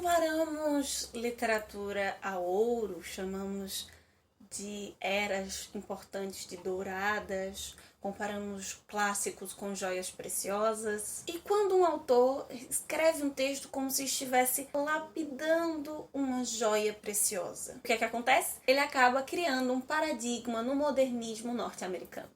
comparamos literatura a ouro, chamamos de eras importantes de douradas, comparamos clássicos com joias preciosas. E quando um autor escreve um texto como se estivesse lapidando uma joia preciosa, o que é que acontece? Ele acaba criando um paradigma no modernismo norte-americano.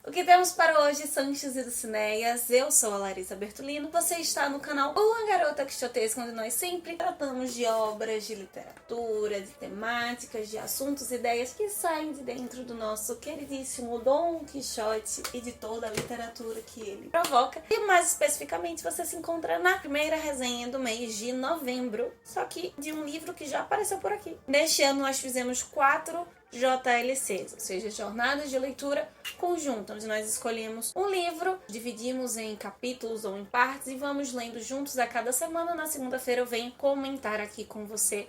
O que temos para hoje, Sanches e Dulcineias? Eu sou a Larissa Bertolino, você está no canal Uma Garota Quixotesca, onde nós sempre tratamos de obras, de literatura, de temáticas, de assuntos e ideias que saem de dentro do nosso queridíssimo Dom Quixote e de toda a literatura que ele provoca. E mais especificamente, você se encontra na primeira resenha do mês de novembro, só que de um livro que já apareceu por aqui. Neste ano nós fizemos 4 JLCs, ou seja, jornadas de leitura conjunta, onde nós escolhemos um livro, dividimos em capítulos ou em partes e vamos lendo juntos a cada semana. Na segunda-feira eu venho comentar aqui com você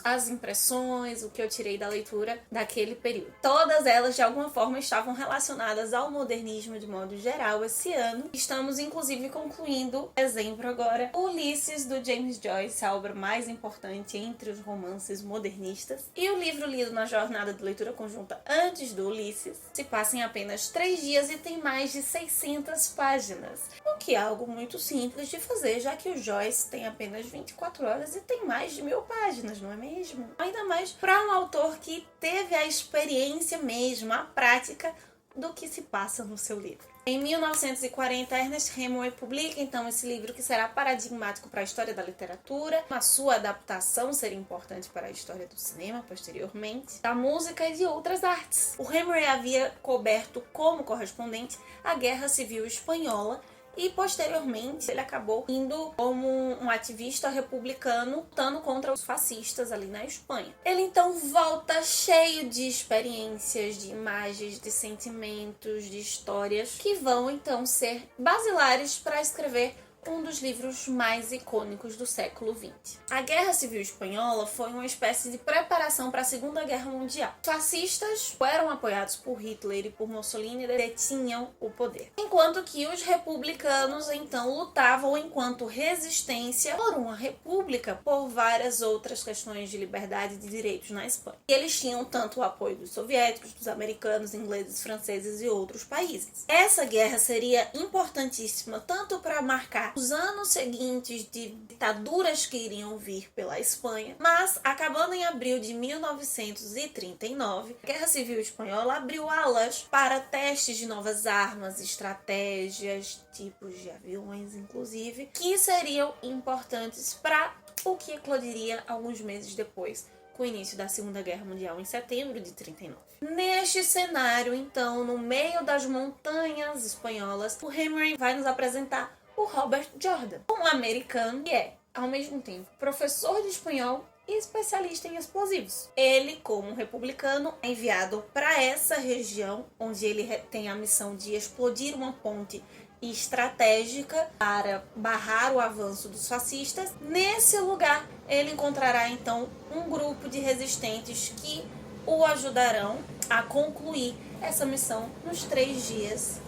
as impressões, o que eu tirei da leitura daquele período. Todas elas de alguma forma estavam relacionadas ao modernismo de modo geral esse ano. Estamos inclusive concluindo, dezembro agora, Ulisses do James Joyce, a obra mais importante entre os romances modernistas. E o livro lido na jornada de leitura conjunta antes do Ulisses se passa em apenas 3 dias e tem mais de 600 páginas, o que é algo muito simples de fazer, já que o Joyce tem apenas 24 horas e tem mais de 1000 páginas, não é mesmo? Ainda mais para um autor que teve a experiência mesmo, a prática do que se passa no seu livro. Em 1940, Ernest Hemingway publica então esse livro que será paradigmático para a história da literatura. A sua adaptação seria importante para a história do cinema posteriormente, da música e de outras artes. O Hemingway havia coberto como correspondente a Guerra Civil Espanhola e posteriormente ele acabou indo como um ativista republicano lutando contra os fascistas ali na Espanha. Ele então volta cheio de experiências, de imagens, de sentimentos, de histórias que vão então ser basilares para escrever um dos livros mais icônicos do século XX. A Guerra Civil Espanhola foi uma espécie de preparação para a Segunda Guerra Mundial. Os fascistas eram apoiados por Hitler e por Mussolini e detinham o poder, enquanto que os republicanos então lutavam enquanto resistência por uma república, por várias outras questões de liberdade e de direitos na Espanha. E eles tinham tanto o apoio dos soviéticos, dos americanos, ingleses, franceses e outros países. Essa guerra seria importantíssima tanto para marcar os anos seguintes de ditaduras que iriam vir pela Espanha, mas acabando em abril de 1939, a Guerra Civil Espanhola abriu alas para testes de novas armas, estratégias, tipos de aviões, inclusive, que seriam importantes para o que eclodiria alguns meses depois, com o início da Segunda Guerra Mundial em setembro de 39. Neste cenário, então, no meio das montanhas espanholas, o Hemingway vai nos apresentar o Robert Jordan, um americano que é, ao mesmo tempo, professor de espanhol e especialista em explosivos. Ele, como um republicano, é enviado para essa região, onde ele tem a missão de explodir uma ponte estratégica para barrar o avanço dos fascistas. Nesse lugar, ele encontrará, então, um grupo de resistentes que o ajudarão a concluir essa missão nos 3 dias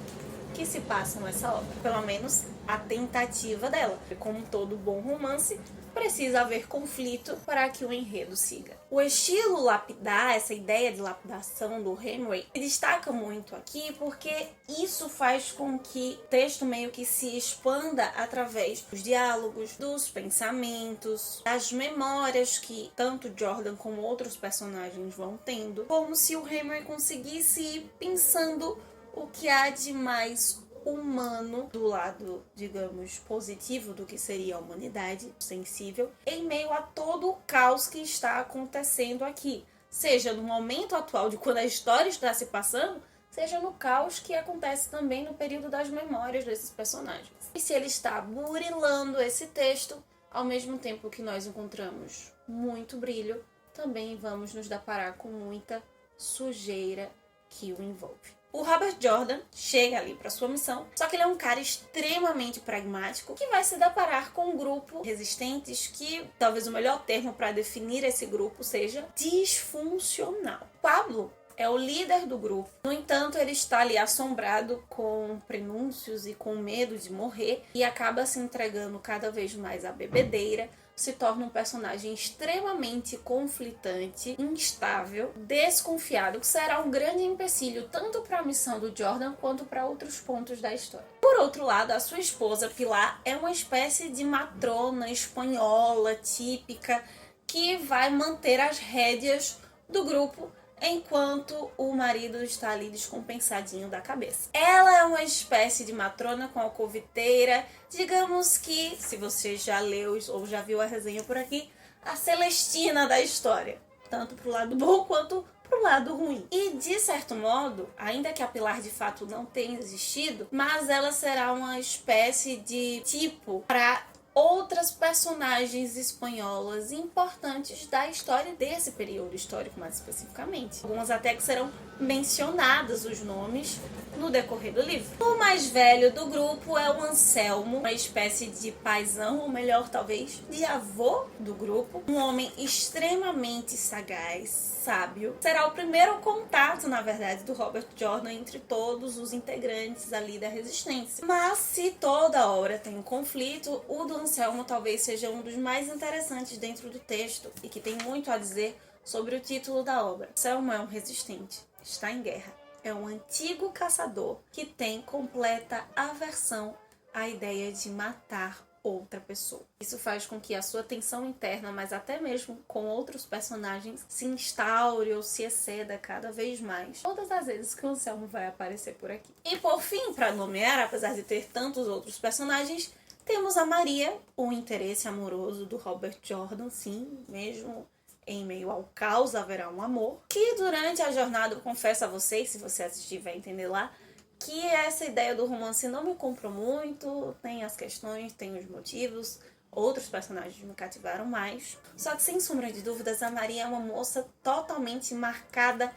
que se passam nessa obra. Pelo menos a tentativa dela. Como todo bom romance, precisa haver conflito para que o enredo siga. O estilo lapidar, essa ideia de lapidação do Hemingway, se destaca muito aqui porque isso faz com que o texto meio que se expanda através dos diálogos, dos pensamentos, das memórias que tanto Jordan como outros personagens vão tendo, como se o Hemingway conseguisse ir pensando o que há de mais humano do lado, digamos, positivo do que seria a humanidade, sensível, em meio a todo o caos que está acontecendo aqui. Seja no momento atual de quando a história está se passando, seja no caos que acontece também no período das memórias desses personagens. E se ele está burilando esse texto, ao mesmo tempo que nós encontramos muito brilho, também vamos nos deparar com muita sujeira que o envolve. O Robert Jordan chega ali para sua missão, só que ele é um cara extremamente pragmático que vai se deparar com um grupo resistentes que, talvez o melhor termo para definir esse grupo seja disfuncional. Pablo é o líder do grupo. No entanto, ele está ali assombrado com prenúncios e com medo de morrer e acaba se entregando cada vez mais à bebedeira. Se torna um personagem extremamente conflitante, instável, desconfiado, que será um grande empecilho tanto para a missão do Jordan quanto para outros pontos da história. Por outro lado, a sua esposa Pilar é uma espécie de matrona espanhola típica que vai manter as rédeas do grupo enquanto o marido está ali descompensadinho da cabeça. Ela é uma espécie de matrona com alcoviteira, digamos que, se você já leu ou já viu a resenha por aqui, a Celestina da história, tanto pro lado bom quanto pro lado ruim. E, de certo modo, ainda que a Pilar de fato não tenha existido, mas ela será uma espécie de tipo para outras personagens espanholas importantes da história desse período histórico, mais especificamente. Algumas até que serão mencionadas os nomes no decorrer do livro. O mais velho do grupo é o Anselmo, uma espécie de paizão, ou melhor, talvez, de avô do grupo. Um homem extremamente sagaz, sábio. Será o primeiro contato, na verdade, do Robert Jordan entre todos os integrantes ali da Resistência. Mas se toda a obra tem um conflito, o do Anselmo talvez seja um dos mais interessantes dentro do texto e que tem muito a dizer sobre o título da obra. Anselmo é um resistente, está em guerra. É um antigo caçador que tem completa aversão à ideia de matar outra pessoa. Isso faz com que a sua tensão interna, mas até mesmo com outros personagens, se instaure ou se exceda cada vez mais. Todas as vezes que o Anselmo vai aparecer por aqui. E por fim, para nomear, apesar de ter tantos outros personagens, temos a Maria, o interesse amoroso do Robert Jordan, sim, mesmo em meio ao caos haverá um amor, que durante a jornada, eu confesso a vocês, se você assistir vai entender lá, que essa ideia do romance não me comprou muito, tem as questões, tem os motivos, outros personagens me cativaram mais. Só que sem sombra de dúvidas, a Maria é uma moça totalmente marcada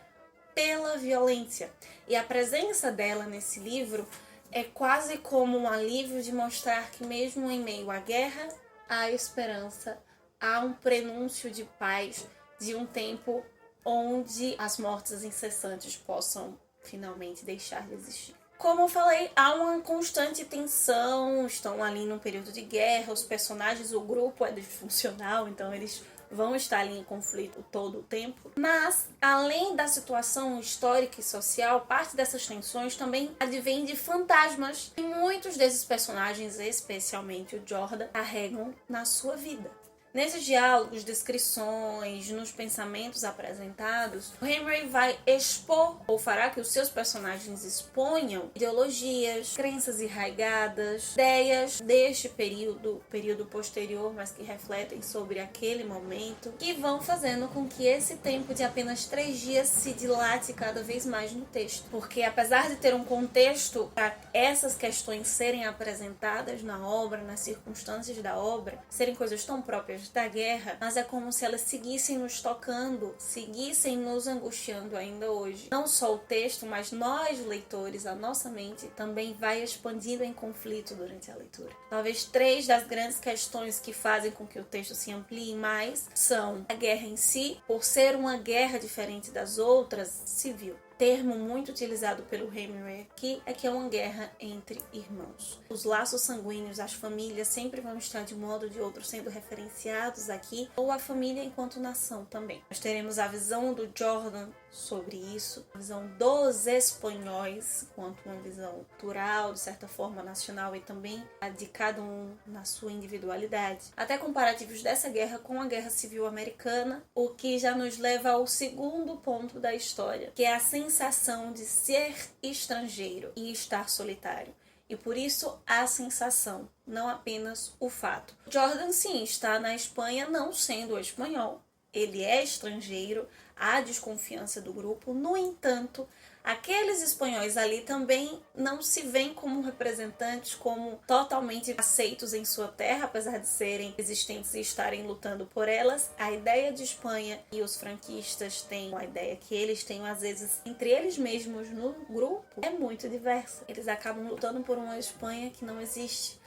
pela violência. E a presença dela nesse livro é quase como um alívio de mostrar que mesmo em meio à guerra, há esperança, há um prenúncio de paz, de um tempo onde as mortes incessantes possam finalmente deixar de existir. Como eu falei, há uma constante tensão, estão ali num período de guerra, os personagens, o grupo é disfuncional, então eles vão estar ali em conflito todo o tempo. Mas, além da situação histórica e social, parte dessas tensões também advém de fantasmas que muitos desses personagens, especialmente o Jordan, carregam na sua vida. Nesses diálogos, descrições, nos pensamentos apresentados, o Henry vai expor, ou fará que os seus personagens exponham, ideologias, crenças arraigadas, ideias deste período posterior, mas que refletem sobre aquele momento, que vão fazendo com que esse tempo de apenas 3 dias se dilate cada vez mais no texto. Porque apesar de ter um contexto para essas questões serem apresentadas na obra, nas circunstâncias da obra, serem coisas tão próprias da guerra, mas é como se elas seguissem nos tocando, seguissem nos angustiando ainda hoje. Não só o texto, mas nós, leitores, a nossa mente também vai expandindo em conflito durante a leitura. Talvez 3 das grandes questões que fazem com que o texto se amplie mais são a guerra em si, por ser uma guerra diferente das outras, civil. Termo muito utilizado pelo Hemingway aqui é que é uma guerra entre irmãos. Os laços sanguíneos, as famílias sempre vão estar de um modo ou de outro sendo referenciados aqui, ou a família enquanto nação também. Nós teremos a visão do Jordan sobre isso, a visão dos espanhóis quanto uma visão cultural, de certa forma nacional, e também a de cada um na sua individualidade. Até comparativos dessa guerra com a Guerra Civil Americana, o que já nos leva ao segundo ponto da história, que é a sensação de ser estrangeiro e estar solitário. E por isso a sensação, não apenas o fato. Jordan, sim, está na Espanha não sendo espanhol. Ele é estrangeiro, há desconfiança do grupo. No entanto, aqueles espanhóis ali também não se veem como representantes, como totalmente aceitos em sua terra, apesar de serem resistentes e estarem lutando por elas. A ideia de Espanha e os franquistas têm a ideia que eles têm, às vezes, entre eles mesmos no grupo, é muito diversa. Eles acabam lutando por uma Espanha que não existe.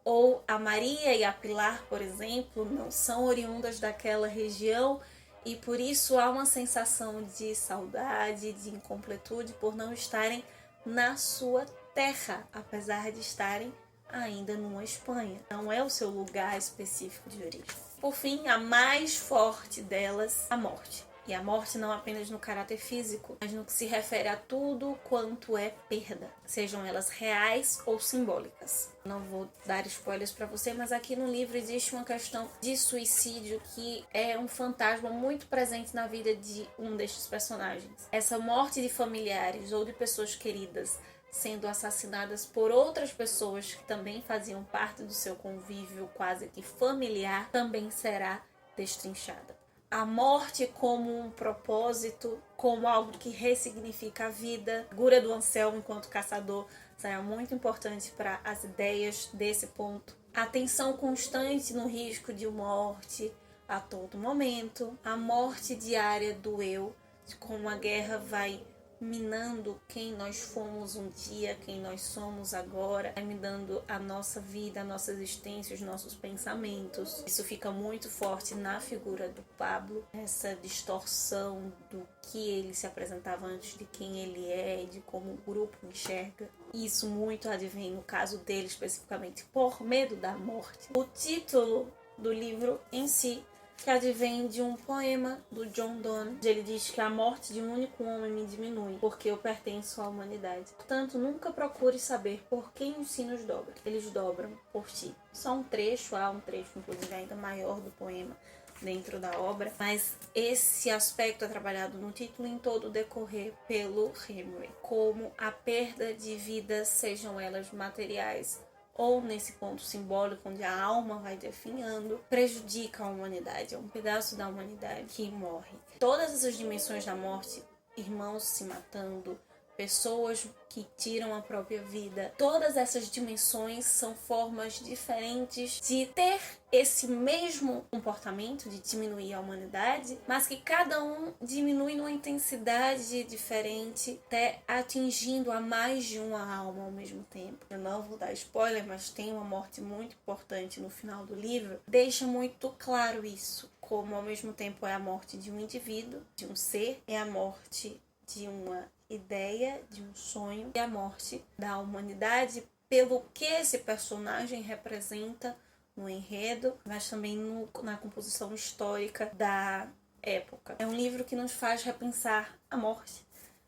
Ou a Maria e a Pilar, por exemplo, não são oriundas daquela região e por isso há uma sensação de saudade, de incompletude por não estarem na sua terra, apesar de estarem ainda numa Espanha. Não é o seu lugar específico de origem. Por fim, a mais forte delas, a morte. E a morte não apenas no caráter físico, mas no que se refere a tudo quanto é perda, sejam elas reais ou simbólicas. Não vou dar spoilers para você, mas aqui no livro existe uma questão de suicídio que é um fantasma muito presente na vida de um destes personagens. Essa morte de familiares ou de pessoas queridas sendo assassinadas por outras pessoas que também faziam parte do seu convívio quase que familiar, também será destrinchada. A morte como um propósito, como algo que ressignifica a vida. A figura do Anselmo enquanto caçador será muito importante para as ideias desse ponto. A tensão constante no risco de morte a todo momento. A morte diária do eu, de como a guerra vai minando quem nós fomos um dia, quem nós somos agora, vai minando a nossa vida, a nossa existência, os nossos pensamentos. Isso fica muito forte na figura do Pablo, essa distorção do que ele se apresentava antes de quem ele é e de como o grupo enxerga. Isso muito advém no caso dele especificamente por medo da morte. O título do livro em si que advém de um poema do John Donne, onde ele diz que a morte de um único homem me diminui, porque eu pertenço à humanidade. Portanto, nunca procure saber por quem os sinos dobram. Eles dobram por ti. Só um trecho, há um trecho inclusive ainda maior do poema dentro da obra, mas esse aspecto é trabalhado no título em todo o decorrer pelo Hemingway, como a perda de vidas, sejam elas materiais ou nesse ponto simbólico onde a alma vai definhando, prejudica a humanidade, é um pedaço da humanidade que morre. Todas essas dimensões da morte, irmãos se matando, pessoas que tiram a própria vida, todas essas dimensões são formas diferentes de ter esse mesmo comportamento de diminuir a humanidade, mas que cada um diminui numa intensidade diferente, até atingindo a mais de uma alma ao mesmo tempo. Eu não vou dar spoiler, mas tem uma morte muito importante no final do livro, deixa muito claro isso, como ao mesmo tempo é a morte de um indivíduo, de um ser, é a morte de uma ideia, de um sonho, e a morte da humanidade pelo que esse personagem representa no enredo, mas também na composição histórica da época. É um livro que nos faz repensar a morte,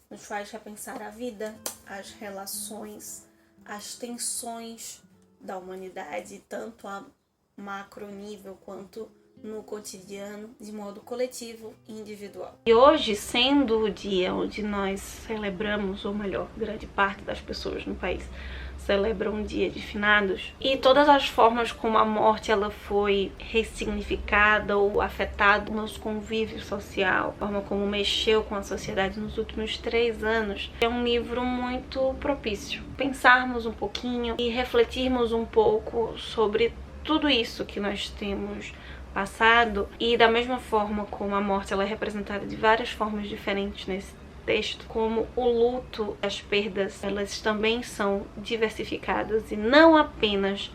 nos faz repensar a vida, as relações, as tensões da humanidade, tanto a macro nível quanto no cotidiano, de modo coletivo e individual. E hoje, sendo o dia onde nós celebramos, ou melhor, grande parte das pessoas no país celebram um dia de finados, e todas as formas como a morte ela foi ressignificada ou afetada no nosso convívio social, a forma como mexeu com a sociedade nos últimos 3 anos, é um livro muito propício. Pensarmos um pouquinho e refletirmos um pouco sobre tudo isso que nós temos passado, e da mesma forma como a morte ela é representada de várias formas diferentes nesse texto, como o luto, as perdas, elas também são diversificadas e não apenas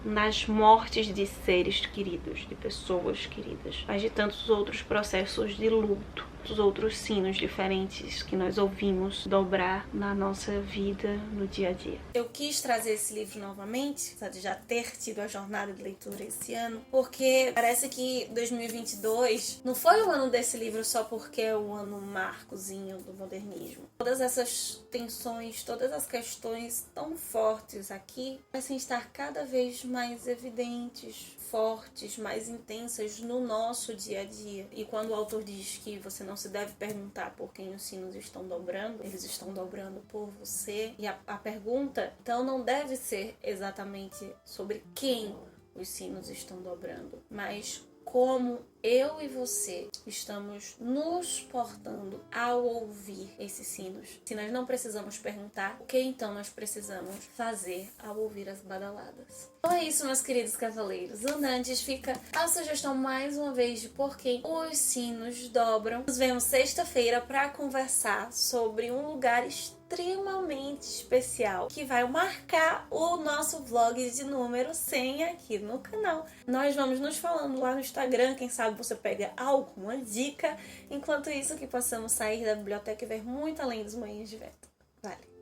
nas mortes de seres queridos, de pessoas queridas, mas de tantos outros processos de luto, os outros sinos diferentes que nós ouvimos dobrar na nossa vida no dia a dia. Eu quis trazer esse livro novamente, apesar de já ter tido a jornada de leitura esse ano, porque parece que 2022 não foi o ano desse livro só porque é o ano marcozinho do modernismo. Todas essas tensões, todas as questões tão fortes aqui parecem estar cada vez mais evidentes, fortes, mais intensas no nosso dia a dia. E quando o autor diz que você não se deve perguntar por quem os sinos estão dobrando, eles estão dobrando por você. E a pergunta, então, não deve ser exatamente sobre quem os sinos estão dobrando, mas como eu e você estamos nos portando ao ouvir esses sinos. Se nós não precisamos perguntar, o que então nós precisamos fazer ao ouvir as badaladas? Então é isso, meus queridos cavaleiros. Antes fica a sugestão mais uma vez de por que os sinos dobram. Nos vemos sexta-feira para conversar sobre um lugar extremamente especial que vai marcar o nosso vlog de número 100 aqui no canal. Nós vamos nos falando lá no Instagram, quem sabe você pega alguma dica. Enquanto isso, que possamos sair da biblioteca e ver muito além dos moinhos de vento. Vale!